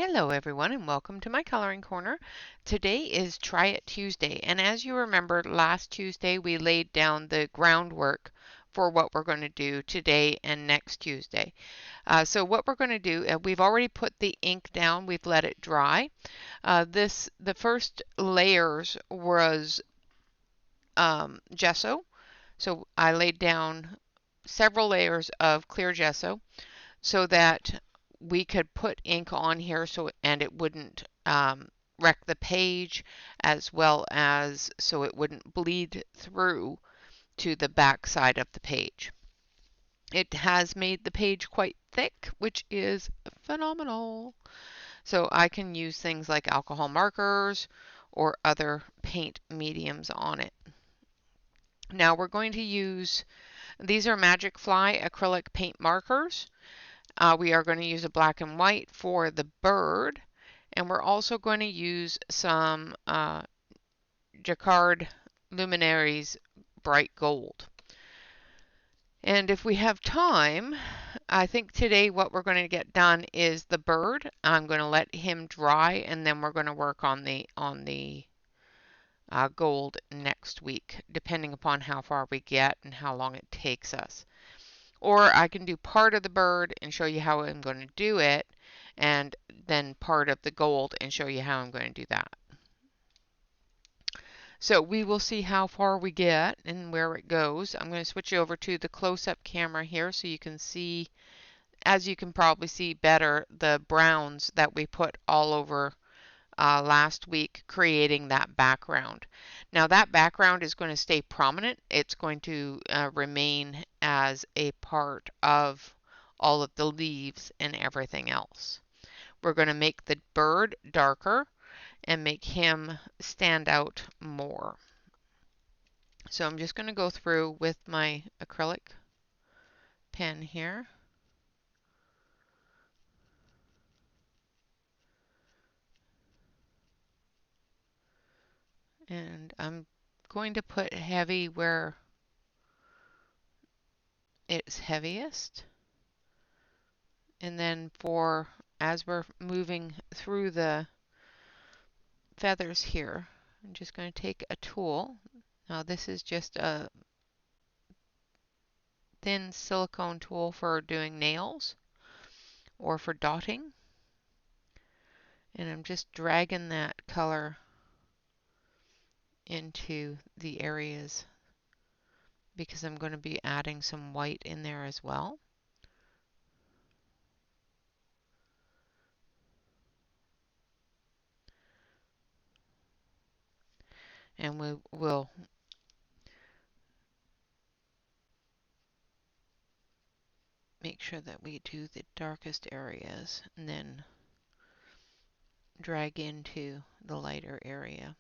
Hello everyone and welcome to my coloring corner. Today is Try It Tuesday, and as you remember, last Tuesday we laid down the groundwork for what we're going to do today and next Tuesday. So what we're going to do, we've already put the ink down, we've let it dry. The first layers was gesso, so I laid down several layers of clear gesso so that we could put ink on here and it wouldn't wreck the page, as well as so it wouldn't bleed through to the back side of the page. It has made the page quite thick, which is phenomenal. So I can use things like alcohol markers or other paint mediums on it. Now we're going to use, these are Magic Fly acrylic paint markers. We are going to use a black and white for the bird, and we're also going to use some Jacquard Luminaries bright gold. And if we have time, I think today what we're going to get done is the bird. I'm going to let him dry, and then we're going to work on the gold next week, depending upon how far we get and how long it takes us. Or I can do part of the bird and show you how I'm going to do it, and then part of the gold and show you how I'm going to do that. So we will see how far we get and where it goes. I'm going to switch over to the close-up camera here so you can see, as you can probably see better, the browns that we put all over last week, creating that background. Now that background is going to stay prominent. It's going to remain as a part of all of the leaves and everything else. We're going to make the bird darker and make him stand out more. So I'm just going to go through with my acrylic pen here. And I'm going to put heavy where it's heaviest. And then as we're moving through the feathers here, I'm just going to take a tool. Now this is just a thin silicone tool for doing nails or for dotting. And I'm just dragging that color into the areas because I'm going to be adding some white in there as well. And we will make sure that we do the darkest areas and then drag into the lighter area.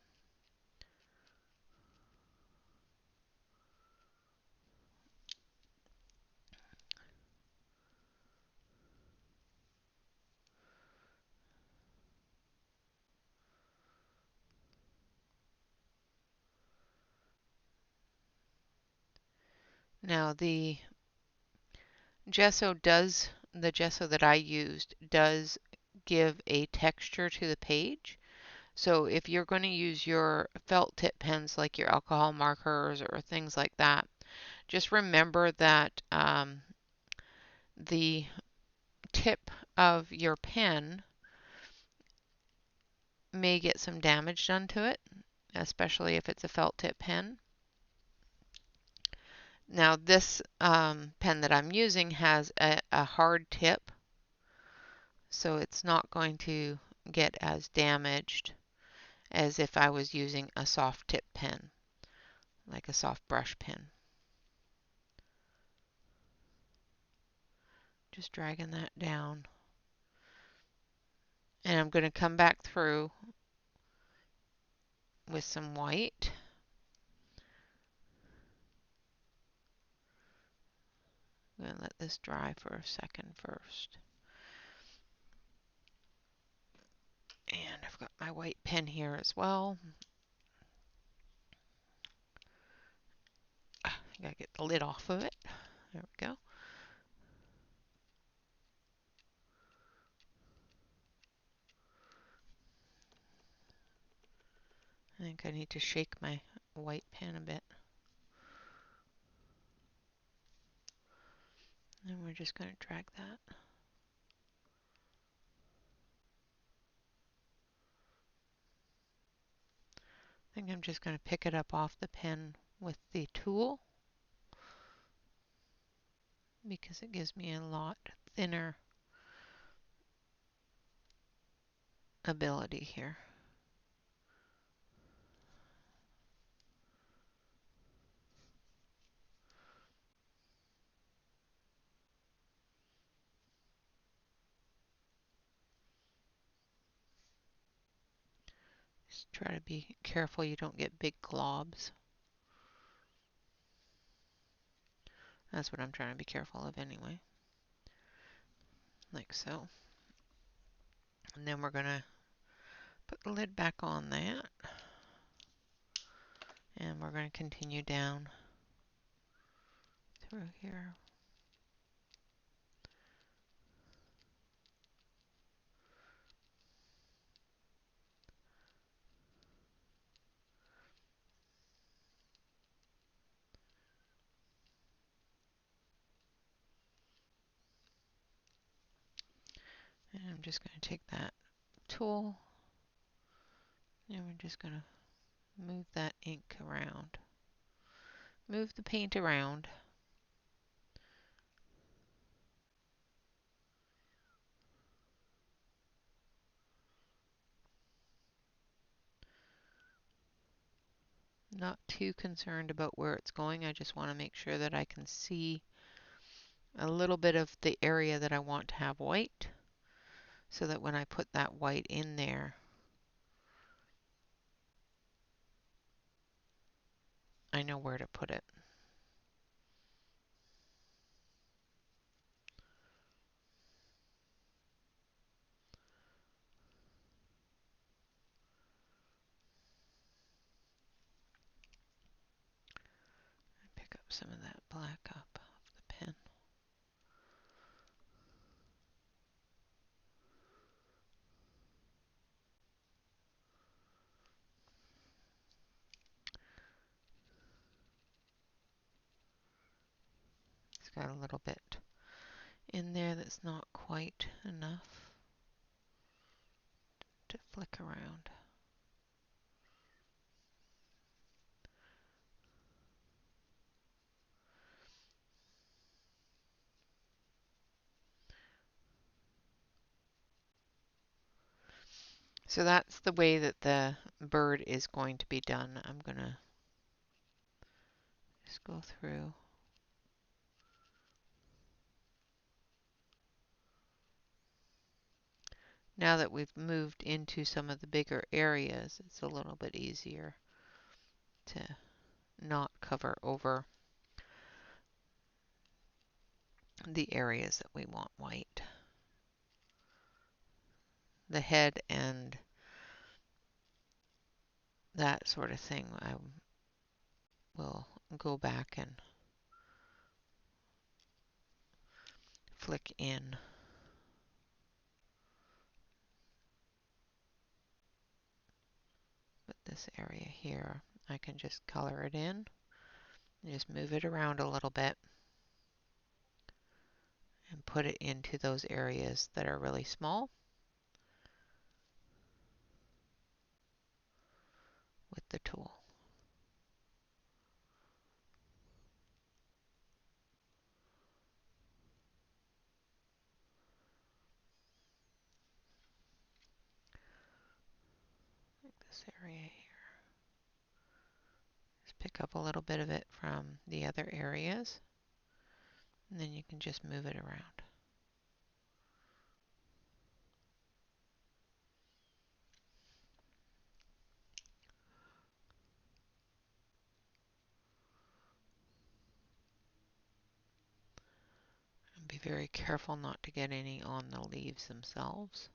Now the gesso that I used does give a texture to the page. So if you're going to use your felt tip pens like your alcohol markers or things like that, just remember that the tip of your pen may get some damage done to it, especially if it's a felt tip pen. Now this pen that I'm using has a hard tip, so it's not going to get as damaged as if I was using a soft tip pen, like a soft brush pen. Just dragging that down. And I'm going to come back through with some white. I'm going to let this dry for a second first. And I've got my white pen here as well. I gotta get the lid off of it. There we go. I think I need to shake my white pen a bit. And we're just going to drag that. I think I'm just going to pick it up off the pen with the tool because it gives me a lot thinner ability here. Just try to be careful you don't get big globs. That's what I'm trying to be careful of anyway. Like so. And then we're going to put the lid back on that. And we're going to continue down through here. And I'm just going to take that tool and we're just going to move that ink around. Move the paint around. Not too concerned about where it's going. I just want to make sure that I can see a little bit of the area that I want to have white so that when I put that white in there, I know where to put it. Pick up some of that black up off the pen. It's got a little bit in there that's not quite enough to flick around. So that's the way that the bird is going to be done. I'm going to just go through. Now that we've moved into some of the bigger areas, it's a little bit easier to not cover over the areas that we want white. The head and that sort of thing, I will go back and flick in. But this area here, I can just color it in and just move it around a little bit and put it into those areas that are really small with the tool. Like this area here. Just pick up a little bit of it from the other areas, and then you can just move it around. And be very careful not to get any on the leaves themselves.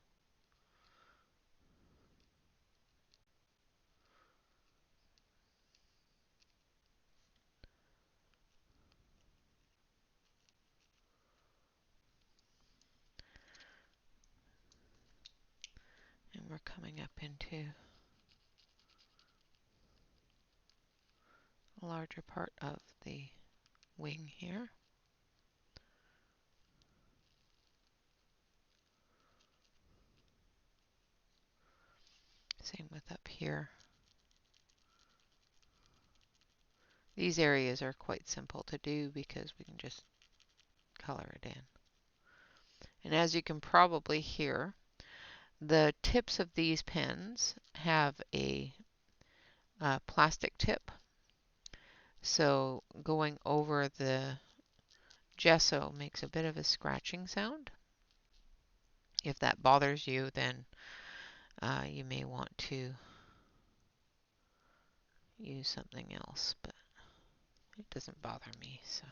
And we're coming up into larger part of the wing here. Same with up here. These areas are quite simple to do because we can just color it in. And as you can probably hear, the tips of these pens have a plastic tip. So going over the gesso makes a bit of a scratching sound. If that bothers you, then you may want to use something else, but it doesn't bother me. So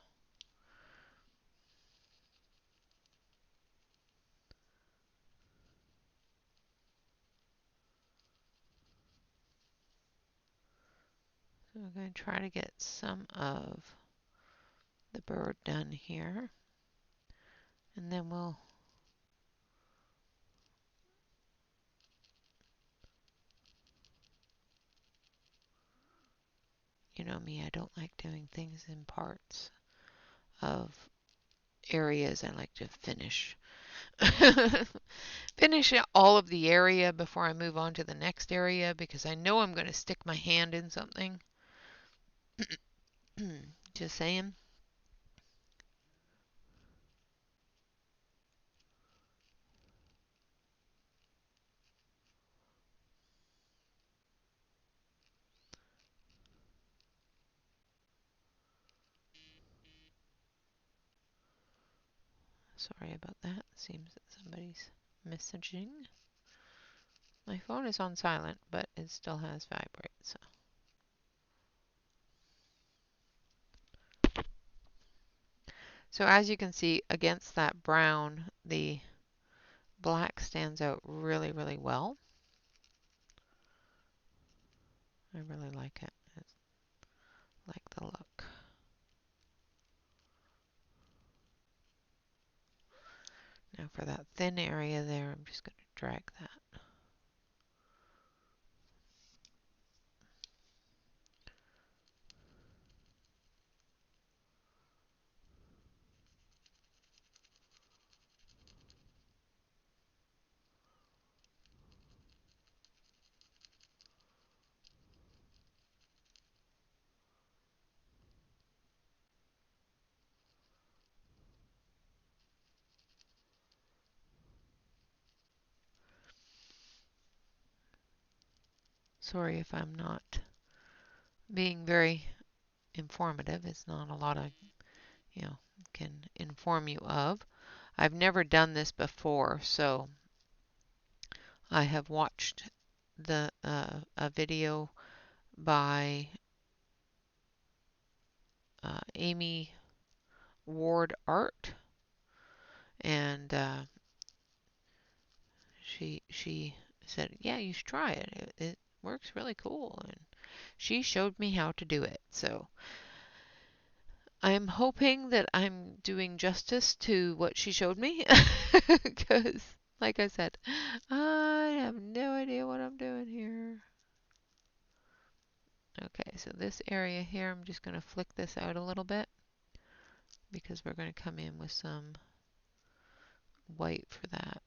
I'm going to try to get some of the bird done here, and then we'll you know me, I don't like doing things in parts of areas. I like to finish finish all of the area before I move on to the next area because I know I'm going to stick my hand in something. Just saying. Sorry about that. Seems that somebody's messaging. My phone is on silent, but it still has vibrate. So as you can see, against that brown, the black stands out really, really well. I really like it. I like the look. Now for that thin area there, I'm just going to drag that. Sorry if I'm not being very informative. It's not a lot I, can inform you of. I've never done this before, so I have watched a video by Amy Ward Art, and she said, "Yeah, you should try it. It works really cool." And she showed me how to do it. So I'm hoping that I'm doing justice to what she showed me because, like I said, I have no idea what I'm doing here. Okay, so this area here, I'm just going to flick this out a little bit because we're going to come in with some white for that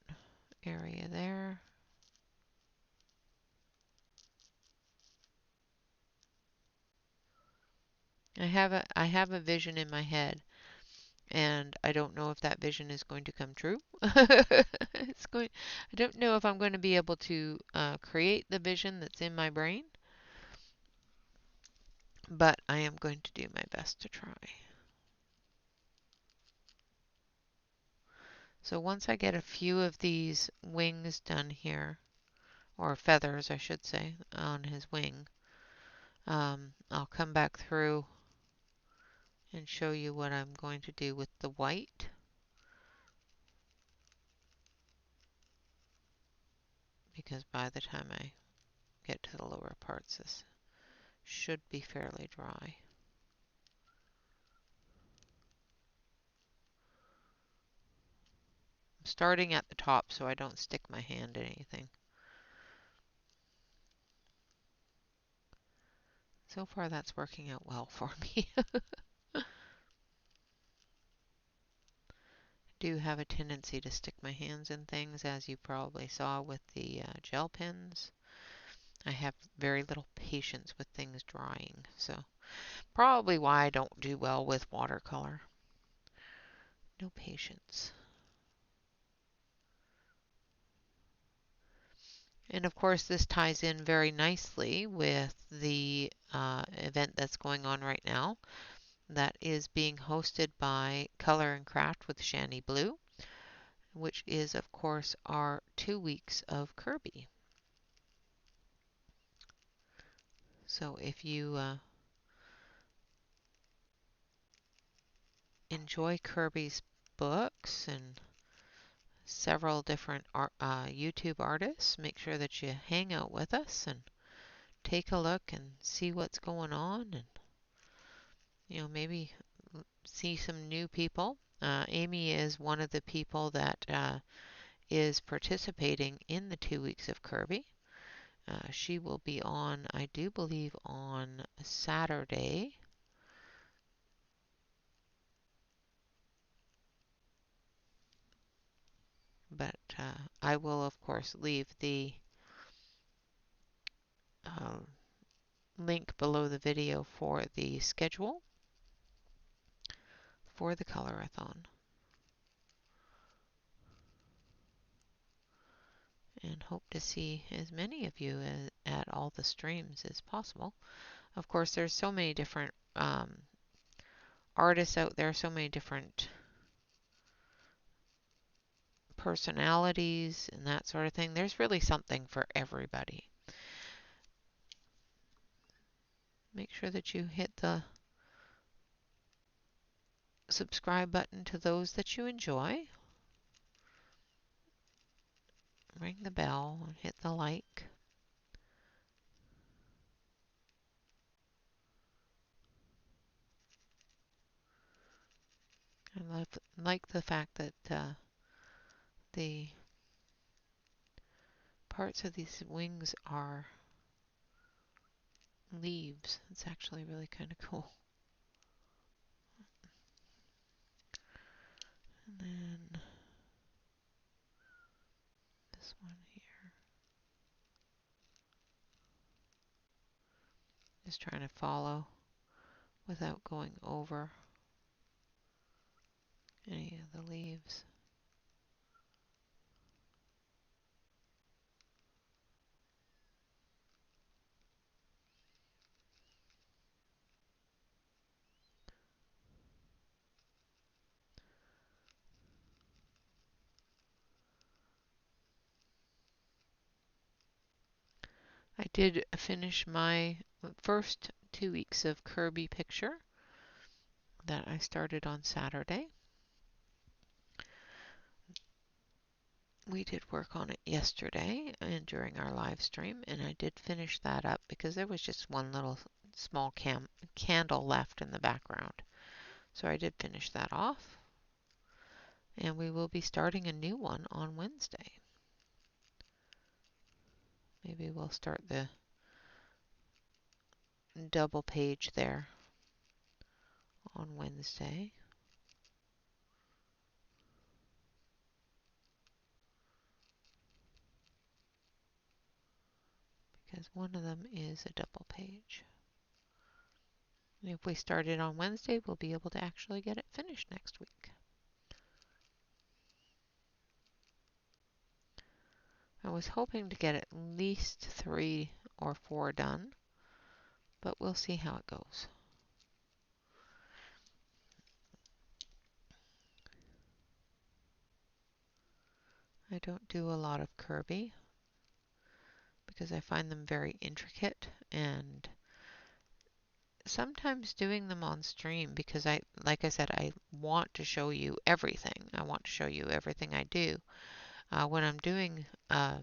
area there. I have a vision in my head, and I don't know if that vision is going to come true. I don't know if I'm going to be able to create the vision that's in my brain, but I am going to do my best to try. So once I get a few of these wings done here, or feathers, I should say, on his wing, I'll come back through and show you what I'm going to do with the white. Because by the time I get to the lower parts, this should be fairly dry. I'm starting at the top so I don't stick my hand in anything. So far that's working out well for me. Do have a tendency to stick my hands in things, as you probably saw with the gel pens. I have very little patience with things drying, so probably why I don't do well with watercolor. No patience. And of course, this ties in very nicely with the event that's going on right now that is being hosted by Color and Craft with Shani Blue, which is, of course, our 2 weeks of Kirby. So if you enjoy Kirby's books and several different YouTube artists, make sure that you hang out with us and take a look and see what's going on, and maybe see some new people. Amy is one of the people that is participating in the 2 weeks of Kirby. She will be on, I do believe, on Saturday. But I will, of course, leave the uh, link below the video for the schedule for the colorathon. And hope to see as many of you at all the streams as possible. Of course, there's so many different artists out there, so many different personalities and that sort of thing. There's really something for everybody. Make sure that you hit the subscribe button to those that you enjoy. Ring the bell and hit the like. I like the fact that the parts of these wings are leaves. It's actually really kind of cool. And then this one here. Just trying to follow without going over any of the leaves. I did finish my first 2 weeks of Kirby picture that I started on Saturday. We did work on it yesterday and during our live stream, and I did finish that up because there was just one little small candle left in the background. So I did finish that off, and we will be starting a new one on Wednesday. Maybe we'll start the double page there on Wednesday. Because one of them is a double page. And if we start it on Wednesday, we'll be able to actually get it finished next week. I was hoping to get at least 3 or 4 done, but we'll see how it goes. I don't do a lot of Kirby because I find them very intricate, and sometimes doing them on stream because like I said, I want to show you everything. I want to show you everything I do when I'm doing a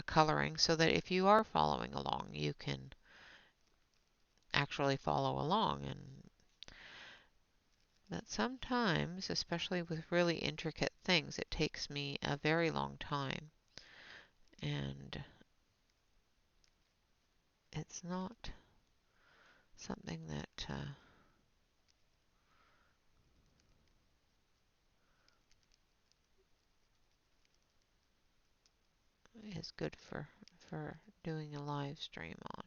coloring, so that if you are following along, you can actually follow along. And that sometimes, especially with really intricate things, it takes me a very long time, and it's not something that is good for doing a live stream on.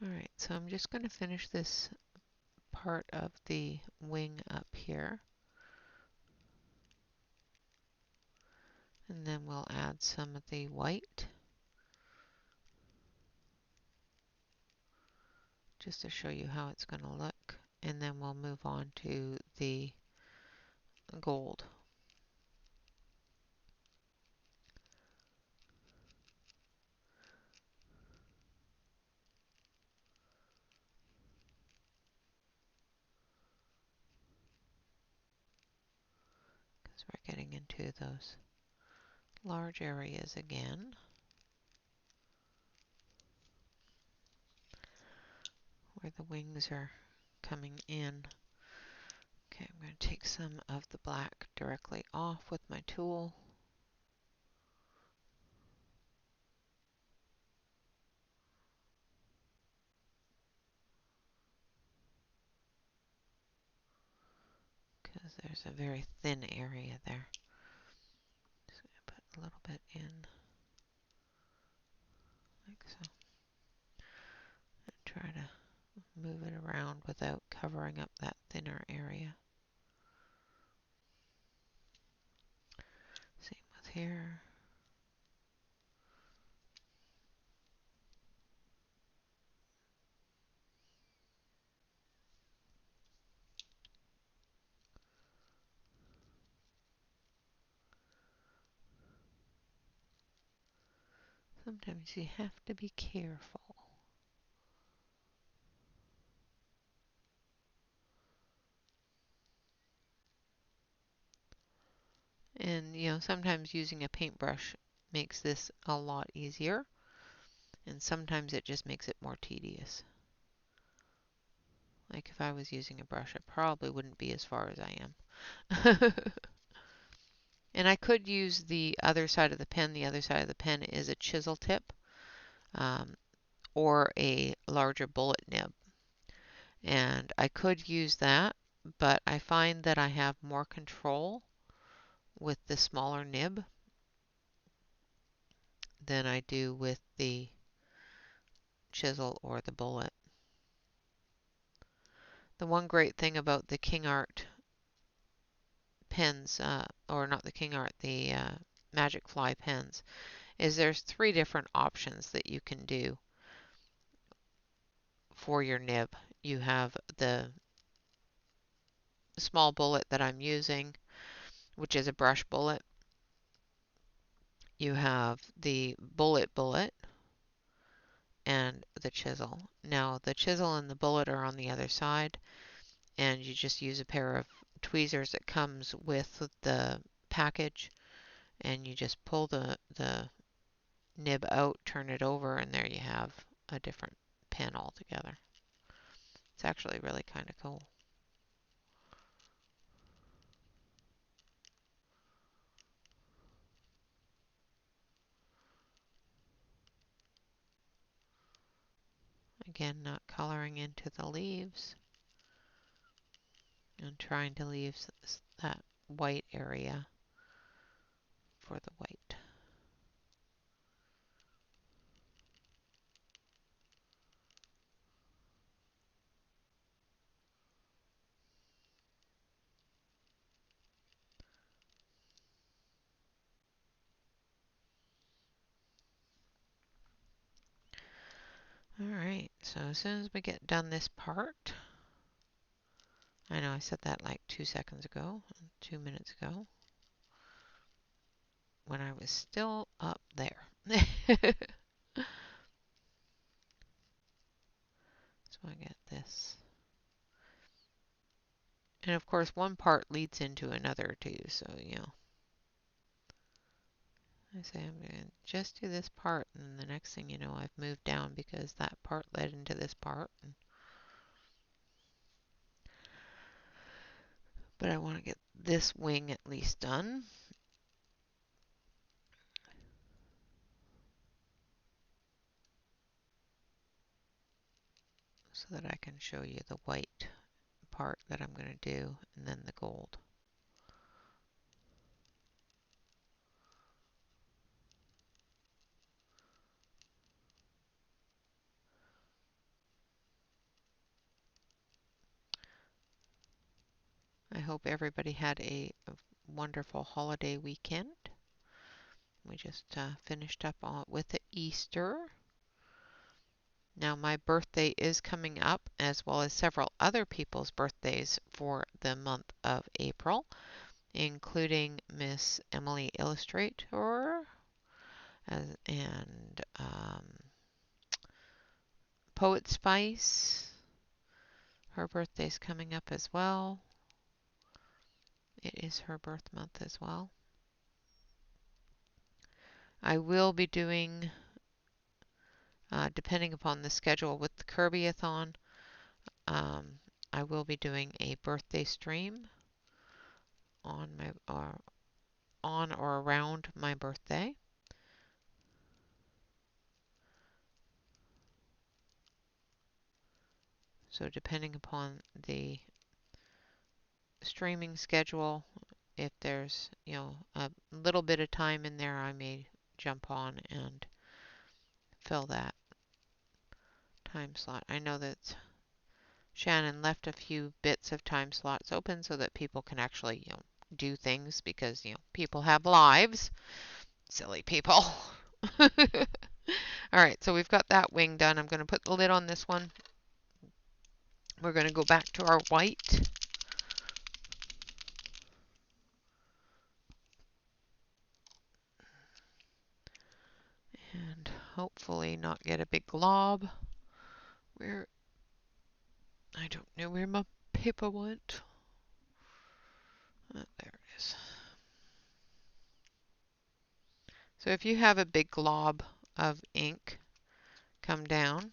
Alright, so I'm just going to finish this part of the wing up here. And then we'll add some of the white just to show you how it's going to look. And then we'll move on to the gold. Because we're getting into those large areas again. Where the wings are coming in. Okay, I'm going to take some of the black directly off with my tool. Because there's a very thin area there. Just going to put a little bit in like so. And try to move it around without covering up that thinner area. Same with here. Sometimes you have to be careful. And sometimes using a paintbrush makes this a lot easier, and sometimes it just makes it more tedious. Like if I was using a brush, I probably wouldn't be as far as I am. And I could use the other side of the pen. The other side of the pen is a chisel tip or a larger bullet nib. And I could use that, but I find that I have more control with the smaller nib than I do with the chisel or the bullet. The one great thing about the King Art pens, or not the King Art, the Magic Fly pens, is there's 3 different options that you can do for your nib. You have the small bullet that I'm using, which is a brush bullet. You have the bullet and the chisel. Now the chisel and the bullet are on the other side, and you just use a pair of tweezers that comes with the package, and you just pull the nib out, turn it over, and there you have a different pen altogether. It's actually really kind of cool. Again, not coloring into the leaves and trying to leave that white area for the white. Alright, so as soon as we get done this part, I know I said that like 2 seconds ago, 2 minutes ago, when I was still up there. So I get this. And of course, one part leads into another too, so I say I'm going to just do this part, and the next thing you know, I've moved down because that part led into this part. But I want to get this wing at least done. so that I can show you the white part that I'm going to do and then the gold. I hope everybody had a wonderful holiday weekend. We just finished up with the Easter. Now my birthday is coming up, as well as several other people's birthdays for the month of April, including Miss Emily Illustrator and Poet Spice. Her birthday's coming up as well. It is her birth month as well. I will be doing, depending upon the schedule with the Kirby-a-thon, I will be doing a birthday stream on or around my birthday. So depending upon the streaming schedule, if there's, a little bit of time in there, I may jump on and fill that time slot. I know that Shannon left a few bits of time slots open so that people can actually, do things because, people have lives. Silly people. All right, so we've got that wing done. I'm going to put the lid on this one. We're going to go back to our white. And hopefully not get a big glob. I don't know where my paper went. There it is. So if you have a big glob of ink come down,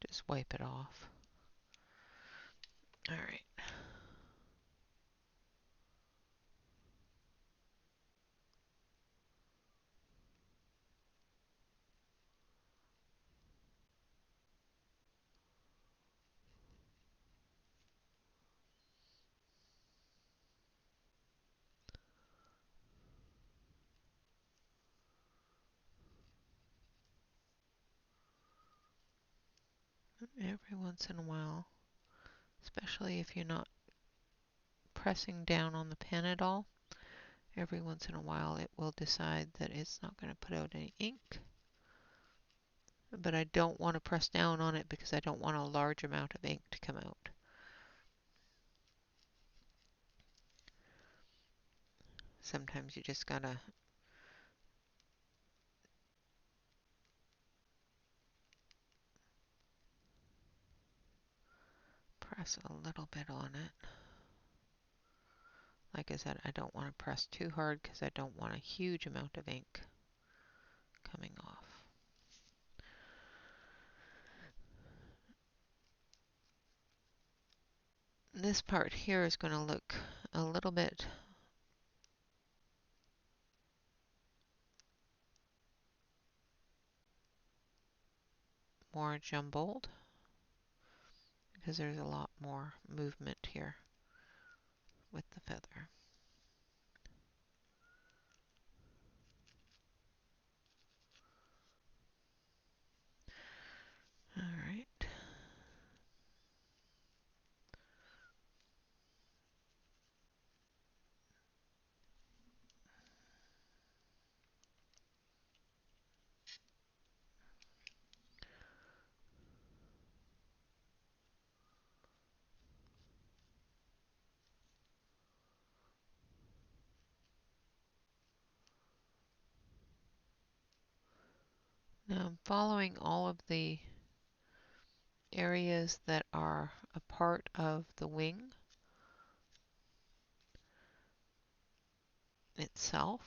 just wipe it off. All right. Every once in a while, especially if you're not pressing down on the pen at all, every once in a while it will decide that it's not going to put out any ink. But I don't want to press down on it because I don't want a large amount of ink to come out. Sometimes you just gotta press a little bit on it. Like I said, I don't want to press too hard because I don't want a huge amount of ink coming off. This part here is going to look a little bit more jumbled because there's a lot more movement here with the feather. All right. Now I'm following all of the areas that are a part of the wing itself.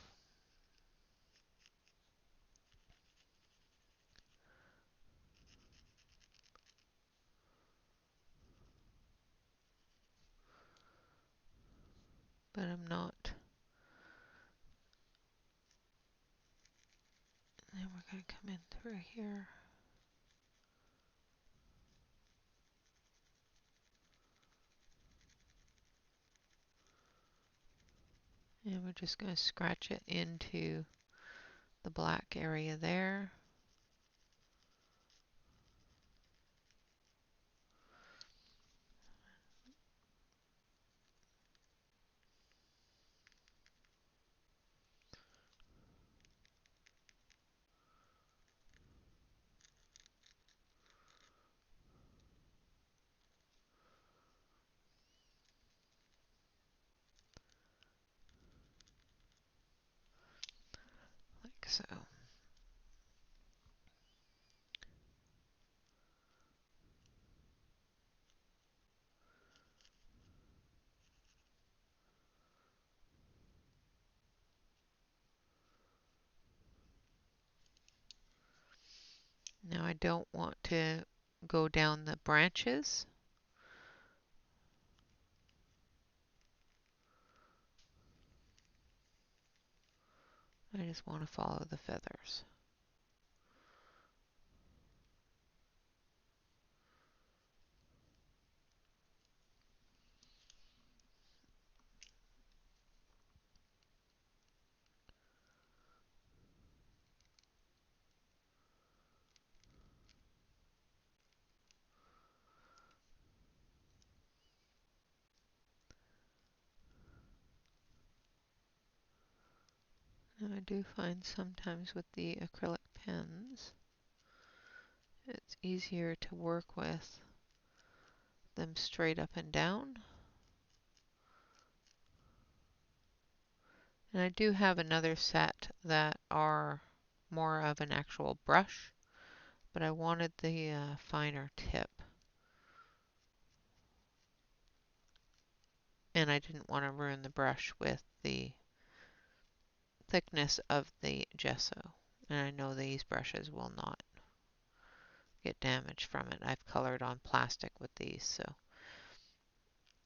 but I'm not. And we're going to come in through here. And we're just going to scratch it into the black area there. Like so. Now I don't want to go down the branches. I just want to follow the feathers. Now I do find sometimes with the acrylic pens, it's easier to work with them straight up and down. And I do have another set that are more of an actual brush, but I wanted the finer tip. And I didn't want to ruin the brush with the thickness of the gesso. And I know these brushes will not get damaged from it. I've colored on plastic with these, so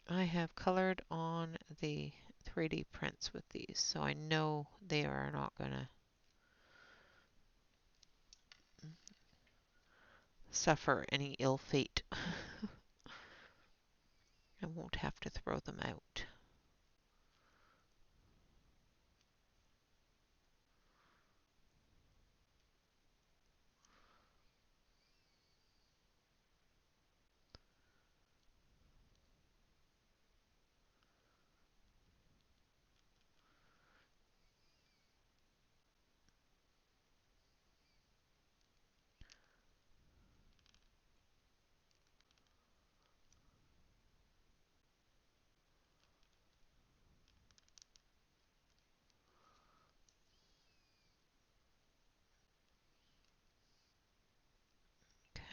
I have colored on the 3D prints with these, so I know they are not going to suffer any ill fate. I won't have to throw them out.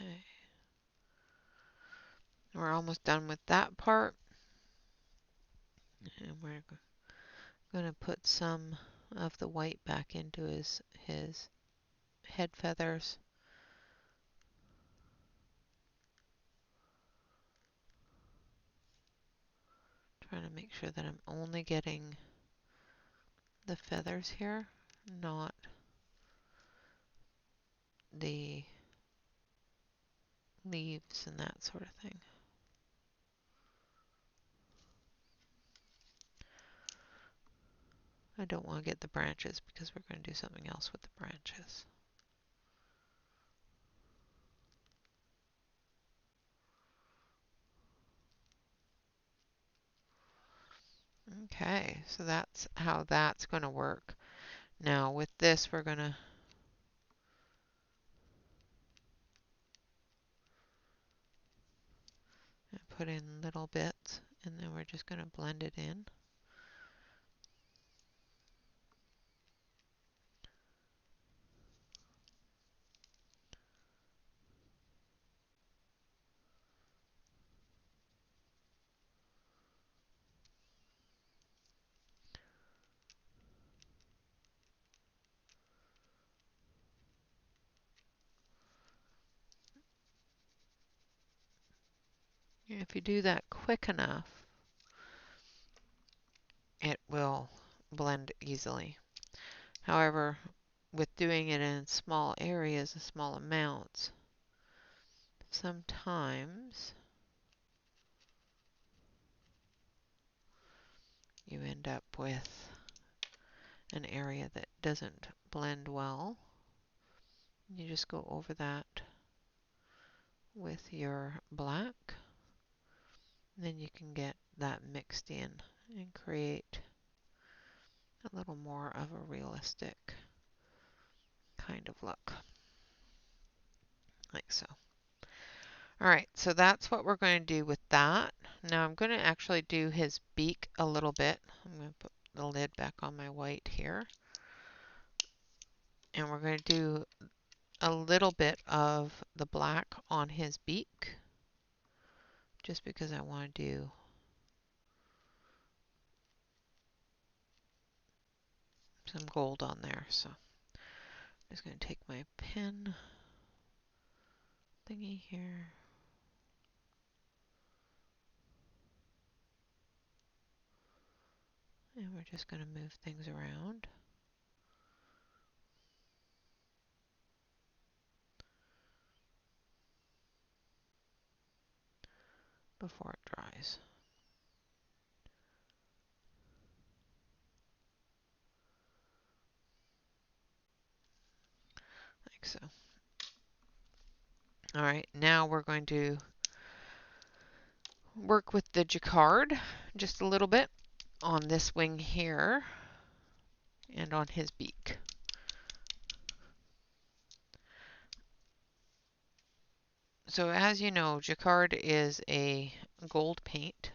Okay. We're almost done with that part. And we're going to put some of the white back into his head feathers. Trying to make sure that I'm only getting the feathers here, not the leaves and that sort of thing. I don't want to get the branches because we're going to do something else with the branches. Okay, so that's how that's going to work. Now with this, we're going to put in little bits, and then we're just going to blend it in. If you do that quick enough, it will blend easily. However, with doing it in small areas and small amounts, sometimes you end up with an area that doesn't blend well. You just go over that with your black. Then you can get that mixed in and create a little more of a realistic kind of look, like so. Alright, so that's what we're going to do with that. Now I'm going to actually do his beak a little bit. I'm going to put the lid back on my white here. And we're going to do a little bit of the black on his beak, just because I want to do some gold on there. So I'm just going to take my pen thingy here. And we're just going to move things around before it dries. Like so. Alright, now we're going to work with the jacquard just a little bit on this wing here and on his beak. So as you know, jacquard is a gold paint.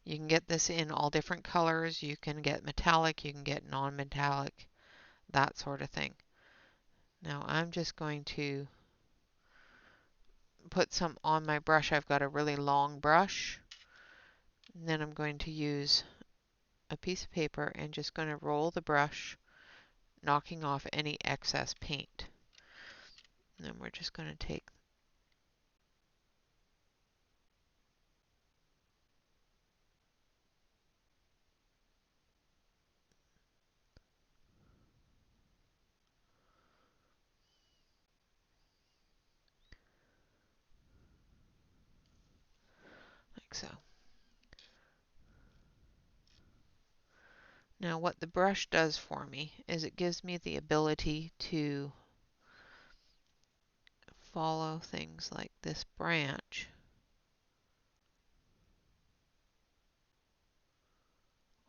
You can get this in all different colors. You can get metallic, you can get non-metallic, that sort of thing. Now I'm just going to put some on my brush. I've got a really long brush. And then I'm going to use a piece of paper and just going to roll the brush, knocking off any excess paint. And then we're just going to take like so. Now what the brush does for me is it gives me the ability to follow things like this branch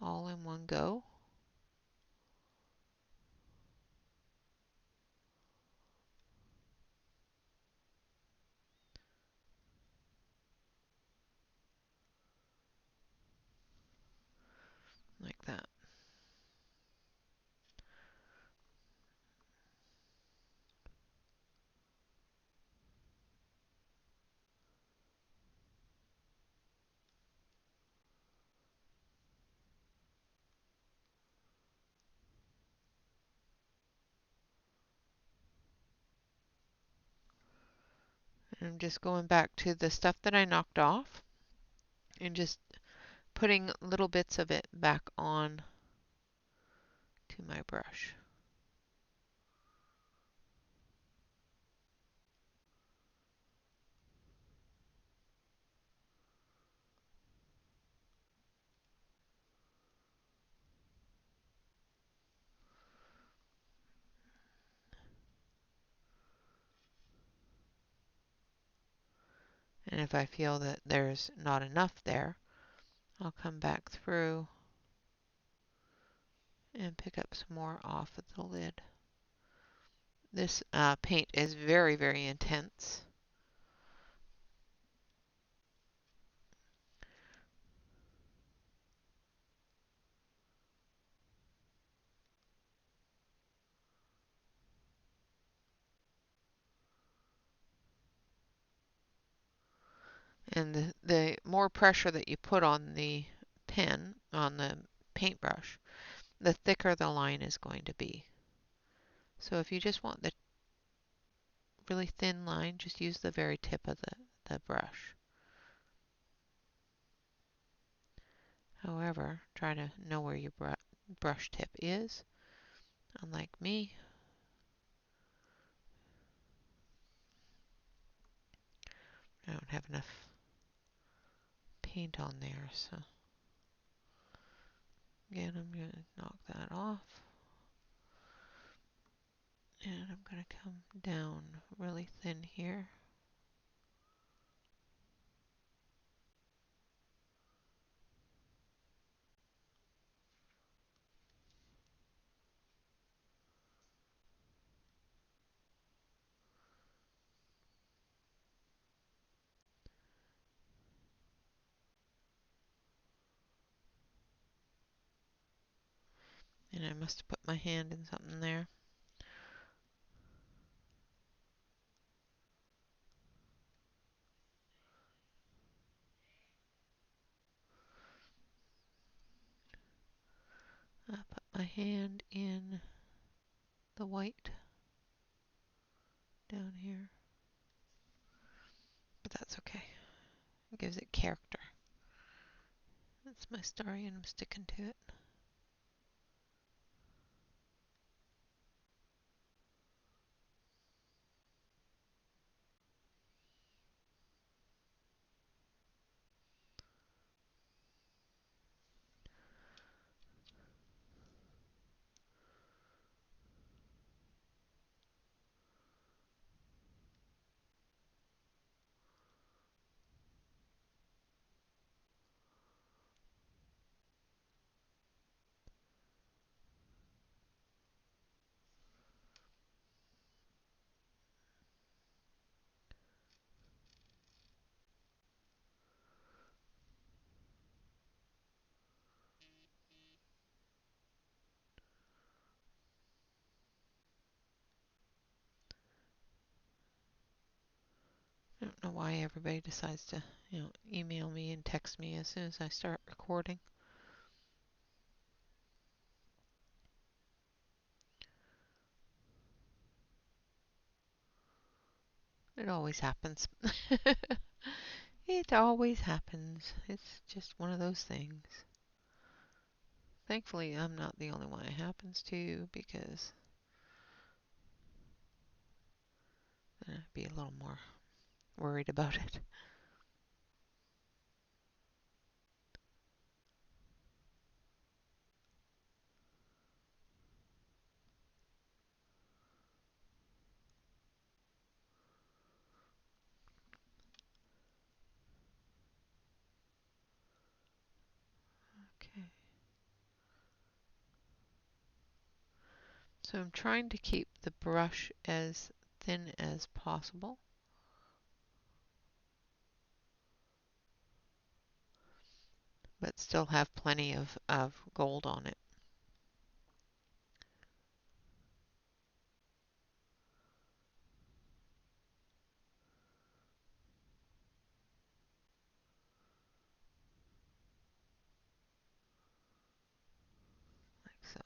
all in one go. Like that. And I'm just going back to the stuff that I knocked off and just putting little bits of it back on to my brush. And if I feel that there's not enough there, I'll come back through and pick up some more off of the lid. This paint is very, very intense. And the more pressure that you put on the pen, on the paintbrush, the thicker the line is going to be. So if you just want the really thin line, just use the very tip of the brush. However, try to know where your brush tip is. Unlike me, I don't have enough paint on there, so again, I'm going to knock that off. And I'm going to come down really thin here. And I must have put my hand in something there. I put my hand in the white down here. But that's okay. It gives it character. That's my story and I'm sticking to it. I don't know why everybody decides to, email me and text me as soon as I start recording. It always happens. It always happens. It's just one of those things. Thankfully, I'm not the only one it happens to, because then I'd be a little more worried about it. Okay. So I'm trying to keep the brush as thin as possible, but still have plenty of gold on it. Like so.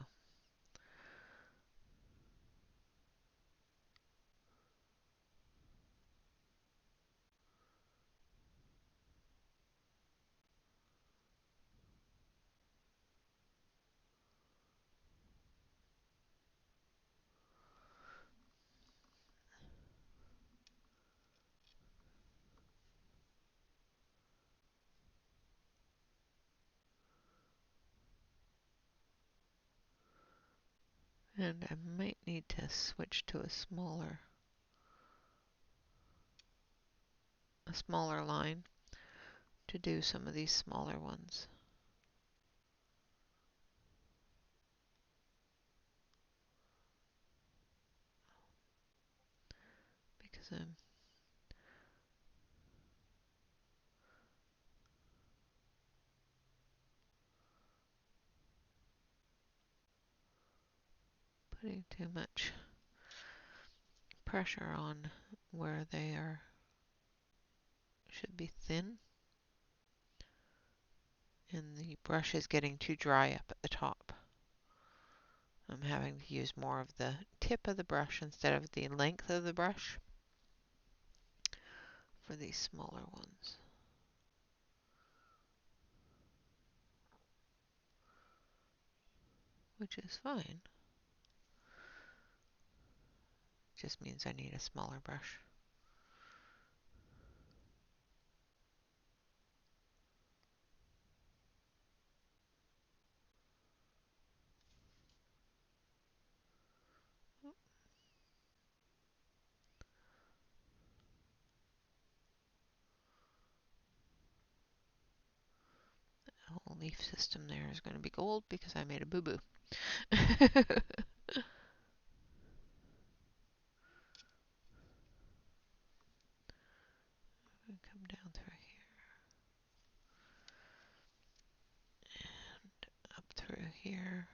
And I might need to switch to a smaller line to do some of these smaller ones. Because I'm putting too much pressure on where they should be thin, and the brush is getting too dry up at the top. I'm having to use more of the tip of the brush instead of the length of the brush for these smaller ones. which is fine. Just means I need a smaller brush. The whole leaf system there is going to be gold because I made a boo-boo. Come down through here and up through here.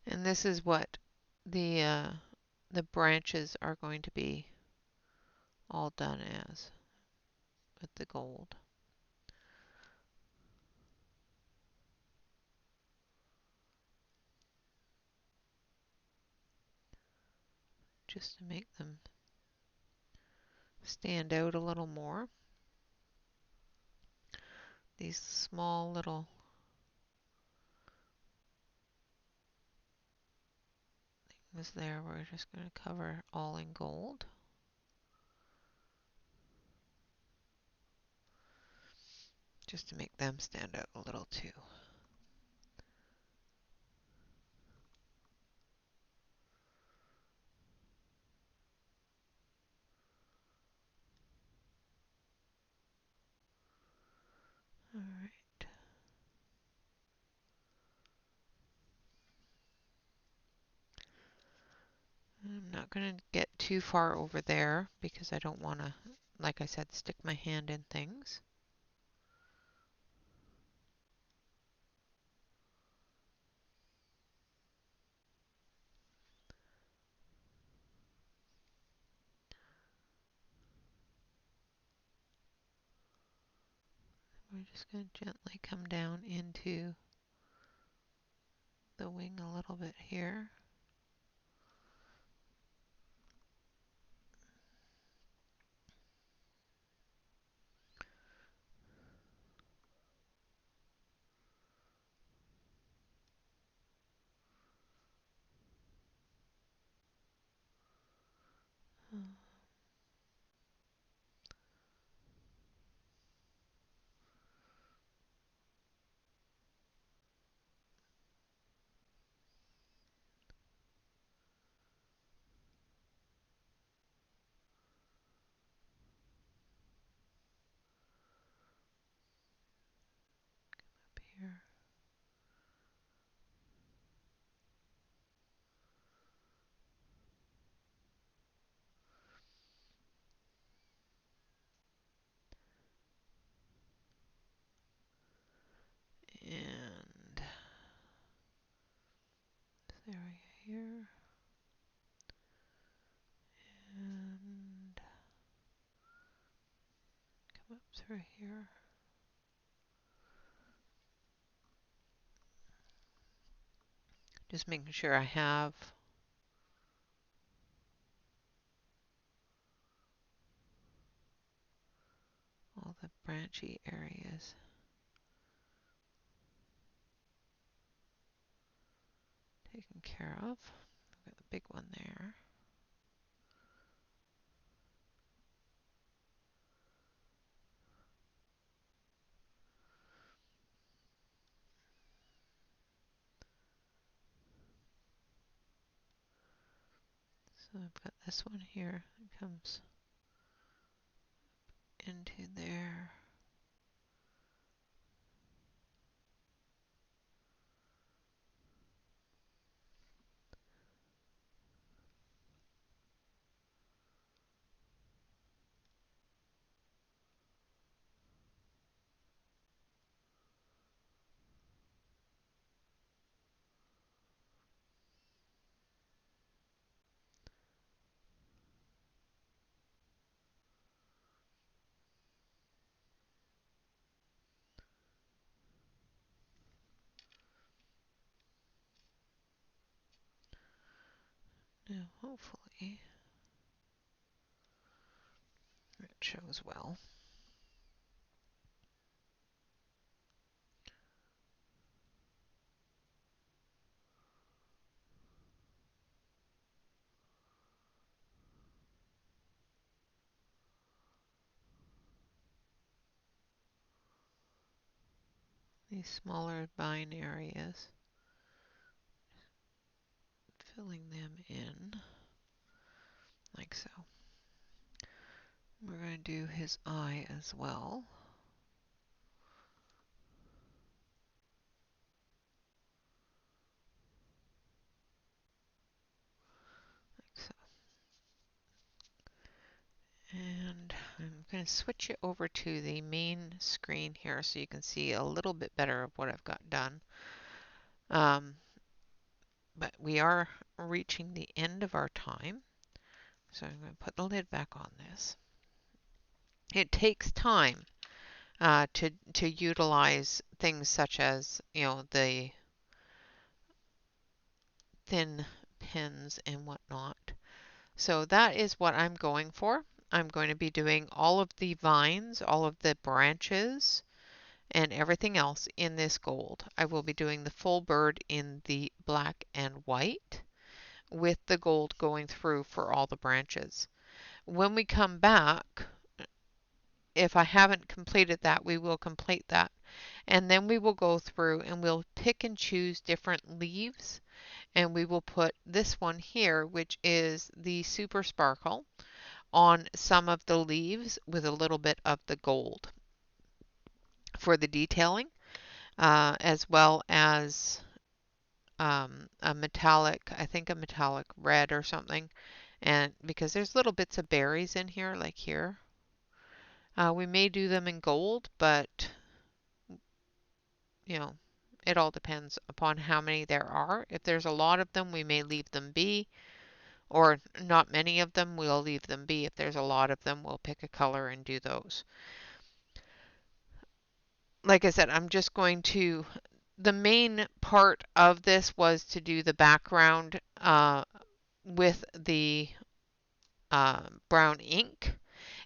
And this is what the branches are going to be all done as with the gold. Just to make them stand out a little more. These small little things there, we're just going to cover all in gold. Just to make them stand out a little too. All right. I'm not going to get too far over there because I don't want to, like I said, stick my hand in things. We're just going to gently come down into the wing a little bit here. Up here. And this area here. And come up through here. Just making sure I have all the branchy areas taken care of. I've got the big one there. So I've got this one here that comes into there. Now, hopefully, it shows well. These smaller vine areas, filling them in like so. We're going to do his eye as well. Like so. And I'm going to switch it over to the main screen here so you can see a little bit better of what I've got done. But we are reaching the end of our time. So I'm going to put the lid back on this. It takes time to utilize things such as, the thin pins and whatnot. So that is what I'm going for. I'm going to be doing all of the vines, all of the branches, and everything else in this gold. I will be doing the full bird in the black and white with the gold going through for all the branches. When we come back, if I haven't completed that, we will complete that. And then we will go through and we'll pick and choose different leaves, and we will put this one here, which is the Super Sparkle, on some of the leaves with a little bit of the gold for the detailing, as well as a metallic, I think a metallic red or something. And because there's little bits of berries in here, like here, we may do them in gold, but you know, it all depends upon how many there are. If there's a lot of them, we may leave them be, or not many of them, we'll leave them be. If there's a lot of them, we'll pick a color and do those. Like I said, I'm just going to, the main part of this was to do the background with the brown ink.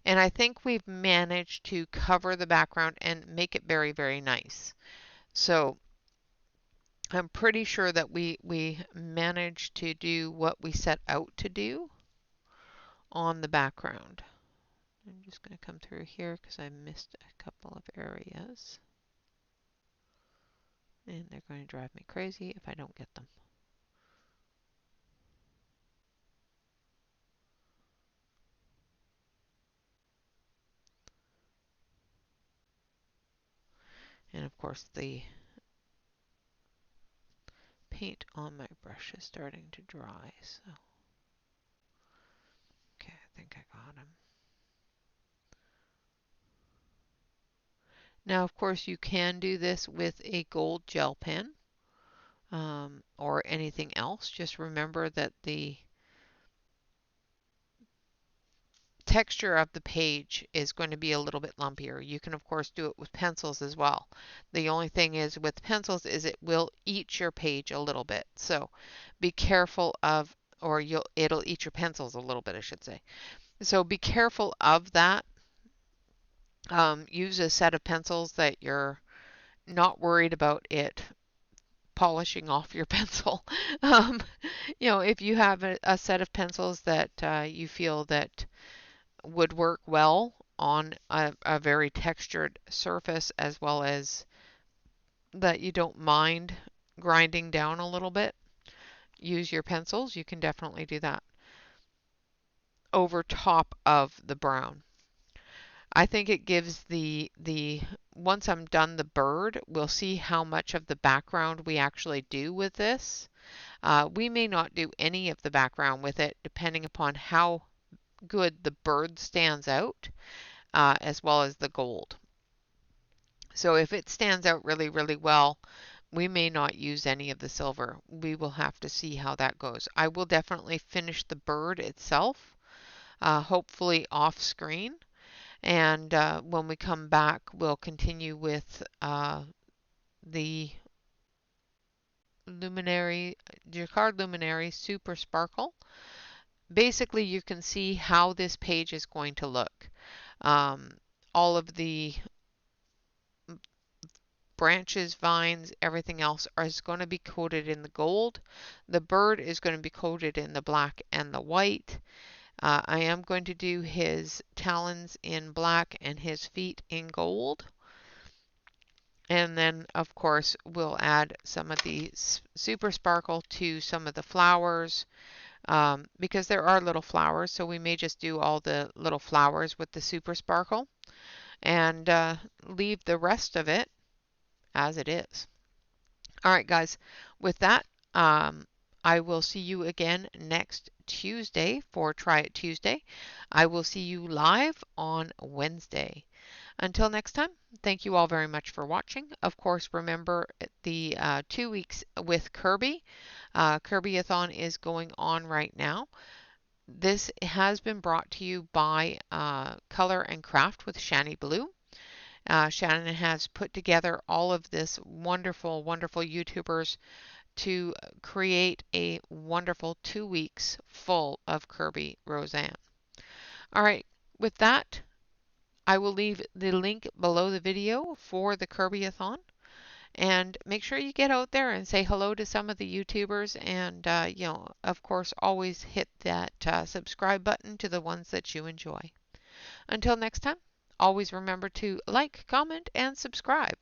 And I think we've managed to cover the background and make it very, very nice. So I'm pretty sure that we managed to do what we set out to do on the background. I'm just going to come through here because I missed a couple of areas. And they're going to drive me crazy if I don't get them. And of course the paint on my brush is starting to dry, so okay, I think I got them. Now, of course, you can do this with a gold gel pen or anything else. Just remember that the texture of the page is going to be a little bit lumpier. You can, of course, do it with pencils as well. The only thing is with pencils is it will eat your page a little bit. So be careful of, or it'll eat your pencils a little bit, I should say. So be careful of that. Use a set of pencils that you're not worried about it polishing off your pencil. Um, if you have a set of pencils that you feel that would work well on a very textured surface, as well as that you don't mind grinding down a little bit, use your pencils. You can definitely do that over top of the brown. I think it gives the once I'm done the bird, we'll see how much of the background we actually do with this. We may not do any of the background with it, depending upon how good the bird stands out, as well as the gold. So if it stands out really, really well, we may not use any of the silver. We will have to see how that goes. I will definitely finish the bird itself, hopefully off screen. And when we come back, we'll continue with the Luminary, Jacquard Luminary Super Sparkle. Basically, you can see how this page is going to look. Um, all of the branches, vines, everything else is going to be coated in the gold. The bird is going to be coated in the black and the white. I am going to do his talons in black and his feet in gold. And then, of course, we'll add some of the super sparkle to some of the flowers, because there are little flowers, so we may just do all the little flowers with the super sparkle and leave the rest of it as it is. All right, guys, with that, I will see you again next Tuesday for Try It Tuesday. I will see you live on Wednesday. Until next time, thank you all very much for watching. Of course, remember the 2 weeks with Kirby. Kirby-a-thon is going on right now. This has been brought to you by Color and Craft with Shani Blue. Shannon has put together all of this wonderful, wonderful YouTubers to create a wonderful 2 weeks full of Kirby Roseanne. All right, with that, I will leave the link below the video for the Kirby-a-thon. And make sure you get out there and say hello to some of the YouTubers. And, of course, always hit that subscribe button to the ones that you enjoy. Until next time, always remember to like, comment, and subscribe.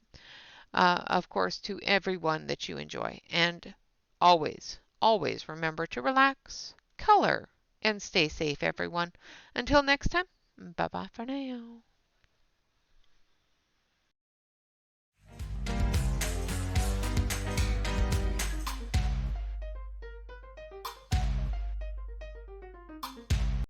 Of course, to everyone that you enjoy. And always, always remember to relax, color, and stay safe, everyone. Until next time, bye-bye for now.